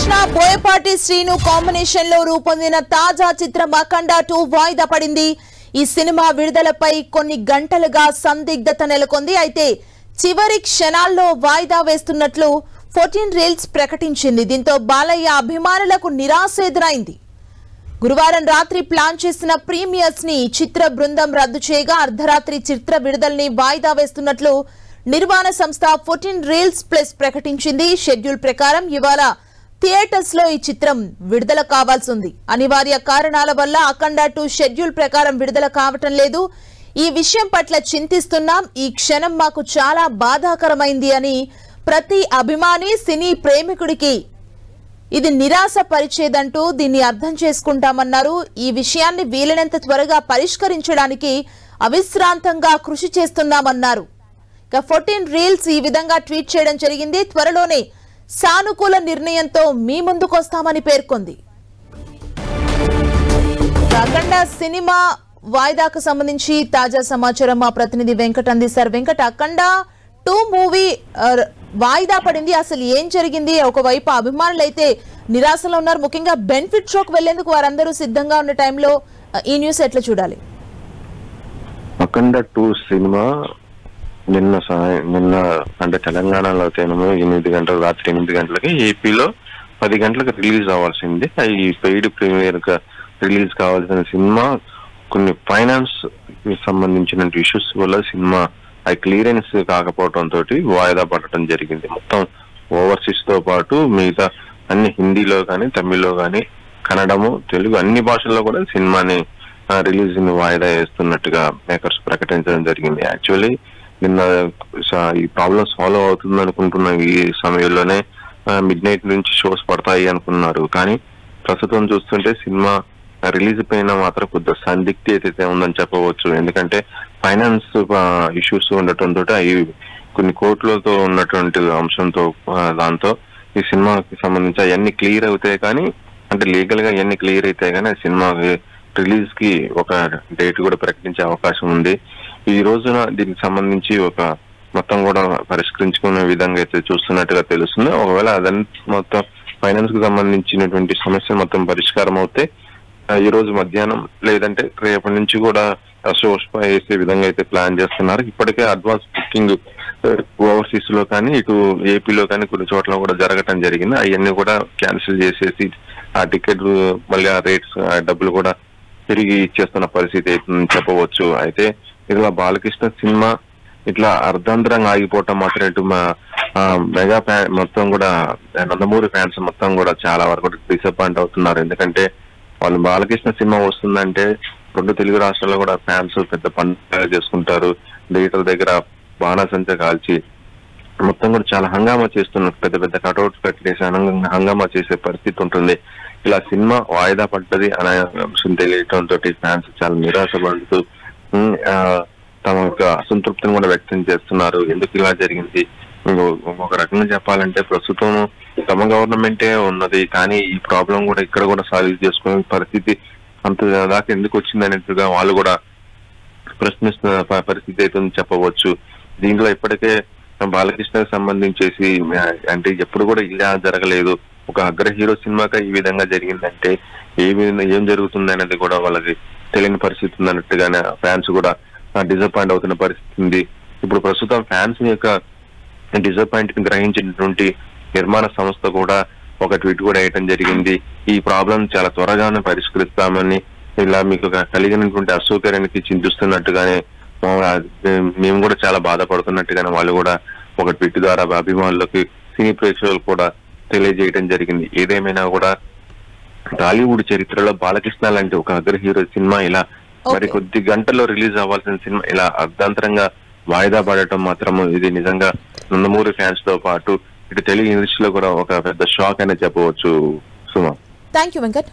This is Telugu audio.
బాలకృష్ణ బోయపాటి శ్రీను కాంబినేషన్ లో రూపొందిన తాజా చిత్రం అఖండ 2 వాయిదా పడింది. ఈ సినిమా విడుదలపై కొన్ని గంటలుగా సందిగ్ధత నెలకొంది. అయితే చివరి క్షణాల్లో వాయిదా వేస్తున్నట్లు 14 రీల్స్ ప్రకటించింది. దీంతో బాలయ్య అభిమానులకు నిరాశ ఎదురైంది. గురువారం రాత్రి ప్లాన్ చేసిన ప్రీమియర్స్ ని చిత్ర బృందం రద్దు చేయగా అర్ధరాత్రి చిత్ర విడుదలని వాయిదా వేస్తున్నట్లు నిర్మాణ సంస్థ 14 రీల్స్ ప్లస్ ప్రకటించింది. షెడ్యూల్ ప్రకారం ఇవాళ థియేటర్స్ లో ఈ చిత్రం విడుదల కావాల్సి ఉంది. అనివార్య కారణాల వల్ల అఖండ 2 షెడ్యూల్ ప్రకారం విడుదల కావటం లేదు. ఈ విషయం పట్ల చింతిస్తున్నాం. ఈ క్షణం మాకు చాలా బాధాకరమైంది అని ప్రతి అభిమాని సినీ ప్రేమికుడికి ఇది నిరాశ పరిచేదంటూ దీన్ని అర్థం చేసుకుంటామన్నారు. ఈ విషయాన్ని వీలైనంత త్వరగా పరిష్కరించడానికి అవిశ్రాంతంగా కృషి చేస్తున్నామన్నారు. 14 రీల్స్ ఈ విధంగా ట్వీట్ చేయడం జరిగింది. త్వరలోనే సానుకూల నిర్ణయంతో మీ ముందుకొస్తామని పేర్కొంది. అఖండ సినిమా వాయిదాకు సంబంధించి తాజా సమాచారం మా ప్రతినిధి వెంకట్ అందిస్తారు. వెంకట్, అఖండ 2 మూవీ వాయిదా పడింది. అసలు ఏం జరిగింది? ఒకవైపు అభిమానులు అయితే నిరాశలో ఉన్నారు. ముఖ్యంగా బెనిఫిట్ షోకి వెళ్లేందుకు వారందరూ సిద్ధంగా ఉన్న టైంలో ఈ న్యూస్ ఎట్లా చూడాలి? అఖండ 2 సినిమా నిన్న అంటే తెలంగాణలో అయితే 8 గంటలు, రాత్రి 8 గంటలకి, ఏపీలో 10 గంటలకు రిలీజ్ అవ్వాల్సింది. ఈ పెయిడ్ ప్రీమియర్ గా రిలీజ్ కావాల్సిన సినిమా కొన్ని ఫైనాన్స్ సంబంధించిన ఇష్యూస్ వల్ల సినిమా క్లియరెన్స్ కాకపోవడంతో వాయిదా పడటం జరిగింది. మొత్తం ఓవర్సీస్ తో పాటు మిగతా అన్ని హిందీలో కానీ, తమిళ్లో కానీ, కన్నడము, తెలుగు అన్ని భాషల్లో కూడా సినిమాని రిలీజ్ ని వాయిదా వేస్తున్నట్టుగా మేకర్స్ ప్రకటించడం జరిగింది. యాక్చువల్లీ నిన్న ఈ ప్రాబ్లమ్ సాల్వ్ అవుతుంది అనుకుంటున్న ఈ సమయంలోనే మిడ్ నైట్ నుంచి షోస్ పడతాయి అనుకున్నారు. కానీ ప్రస్తుతం చూస్తుంటే సినిమా రిలీజ్ పైన మాత్రం కొద్దిగా సందిగ్ధి అయితే ఉందని చెప్పవచ్చు. ఎందుకంటే ఫైనాన్స్ ఇష్యూస్ ఉండటంతో అవి కొన్ని కోట్లతో ఉన్నటువంటి అంశంతో దాంతో ఈ సినిమాకి సంబంధించి అవన్నీ క్లియర్ అవుతాయి. కానీ అంటే లీగల్ గా అవన్నీ క్లియర్ అవుతాయి కానీ ఆ సినిమాకి రిలీజ్ కి ఒక డేట్ కూడా ప్రకటించే అవకాశం ఉంది. ఈ రోజున దీనికి సంబంధించి ఒక మొత్తం కూడా పరిష్కరించుకునే విధంగా అయితే చూస్తున్నట్టుగా తెలుస్తుంది. ఒకవేళ అదంతా మొత్తం ఫైనాన్స్ కు సంబంధించినటువంటి సమస్య మొత్తం పరిష్కారం అవుతే ఈ రోజు మధ్యాహ్నం లేదంటే రేపటి నుంచి కూడా షోస్ వేసే విధంగా అయితే ప్లాన్ చేస్తున్నారు. ఇప్పటికే అడ్వాన్స్ బుకింగ్ ఓవర్సీస్ లో కానీ, ఇటు ఏపీలో కానీ కొన్ని చోట్ల కూడా జరగటం జరిగింది. అవన్నీ కూడా క్యాన్సిల్ చేసేసి ఆ టికెట్ మళ్ళీ ఆ రేట్స్ డబ్బులు కూడా తిరిగి ఇచ్చేస్తున్న పరిస్థితి అయితే చెప్పవచ్చు. అయితే ఇట్లా బాలకృష్ణ సినిమా ఇట్లా అర్ధాంతరంగా ఆగిపోవటం మాత్రం ఇటు మెగా ఫ్యాన్ మొత్తం కూడా నందమూరి ఫ్యాన్స్ మొత్తం కూడా చాలా వరకు డిసప్పాయింట్ అవుతున్నారు. ఎందుకంటే వాళ్ళు బాలకృష్ణ సినిమా వస్తుందంటే 2 తెలుగు రాష్ట్రాల్లో కూడా ఫ్యాన్స్ పెద్ద పండుగ చేసుకుంటారు. థియేటర్ దగ్గర బాణాసంచ కాల్చి మొత్తం కూడా చాలా హంగామా చేస్తున్నారు. పెద్ద పెద్ద కటౌట్స్ కట్టేసి హంగామా చేసే పరిస్థితి ఉంటుంది. ఇలా సినిమా వాయిదా పడ్డది అనే అంశం తెలియటంతో ఫ్యాన్స్ చాలా నిరాశపడుతూ తమ యొక్క అసంతృప్తిని కూడా వ్యక్తం చేస్తున్నారు. ఎందుకు ఇలా జరిగింది? ఒక రకంగా చెప్పాలంటే ప్రస్తుతం తమ గవర్నమెంటే ఉన్నది, కానీ ఈ ప్రాబ్లం కూడా ఇక్కడ కూడా సాల్వ్ చేసుకునే పరిస్థితి అంత దాకా ఎందుకు వచ్చింది అనేట్టుగా వాళ్ళు కూడా ప్రశ్నిస్తున్న పరిస్థితి అయితే చెప్పవచ్చు. దీంట్లో ఇప్పటికే బాలకృష్ణకి సంబంధించేసి అంటే ఎప్పుడు కూడా ఇలా జరగలేదు. ఒక అగ్ర హీరో సినిమాగా ఈ విధంగా జరిగిందంటే ఏం జరుగుతుంది అనేది కూడా వాళ్ళకి తెలియని పరిస్థితి ఉంది అన్నట్టుగానే ఫ్యాన్స్ కూడా డిసప్పాయింట్ అవుతున్న పరిస్థితి ఉంది. ఇప్పుడు ప్రస్తుతం ఫ్యాన్స్ యొక్క డిసప్పాయింట్ ని గ్రహించినటువంటి నిర్మాణ సంస్థ కూడా ఒక ట్వీట్ కూడా వేయటం జరిగింది. ఈ ప్రాబ్లం చాలా త్వరగానే పరిష్కరిస్తామని, ఇలా మీకు కలిగినటువంటి అసౌకర్యానికి చింతిస్తున్నట్టుగానే మేము కూడా చాలా బాధపడుతున్నట్టుగానే వాళ్ళు కూడా ఒక ట్వీట్ ద్వారా అభిమానులకి, సినీ ప్రేక్షకులకు కూడా తెలియజేయడం జరిగింది. ఏదేమైనా కూడా టాలీవుడ్ చరిత్రలో బాలకృష్ణ లాంటి ఒక అగ్ర హీరో సినిమా ఇలా మరి కొద్ది గంటల్లో రిలీజ్ అవ్వాల్సిన సినిమా ఇలా అర్ధాంతరంగా వాయిదా పడటం మాత్రం ఇది నిజంగా నందమూరి ఫ్యాన్స్ తో పాటు ఇటు తెలుగు ఇండస్ట్రీలో కూడా ఒక పెద్ద షాక్ అనే చెప్పవచ్చు. సుమా, థ్యాంక్ యూ వెంకట్.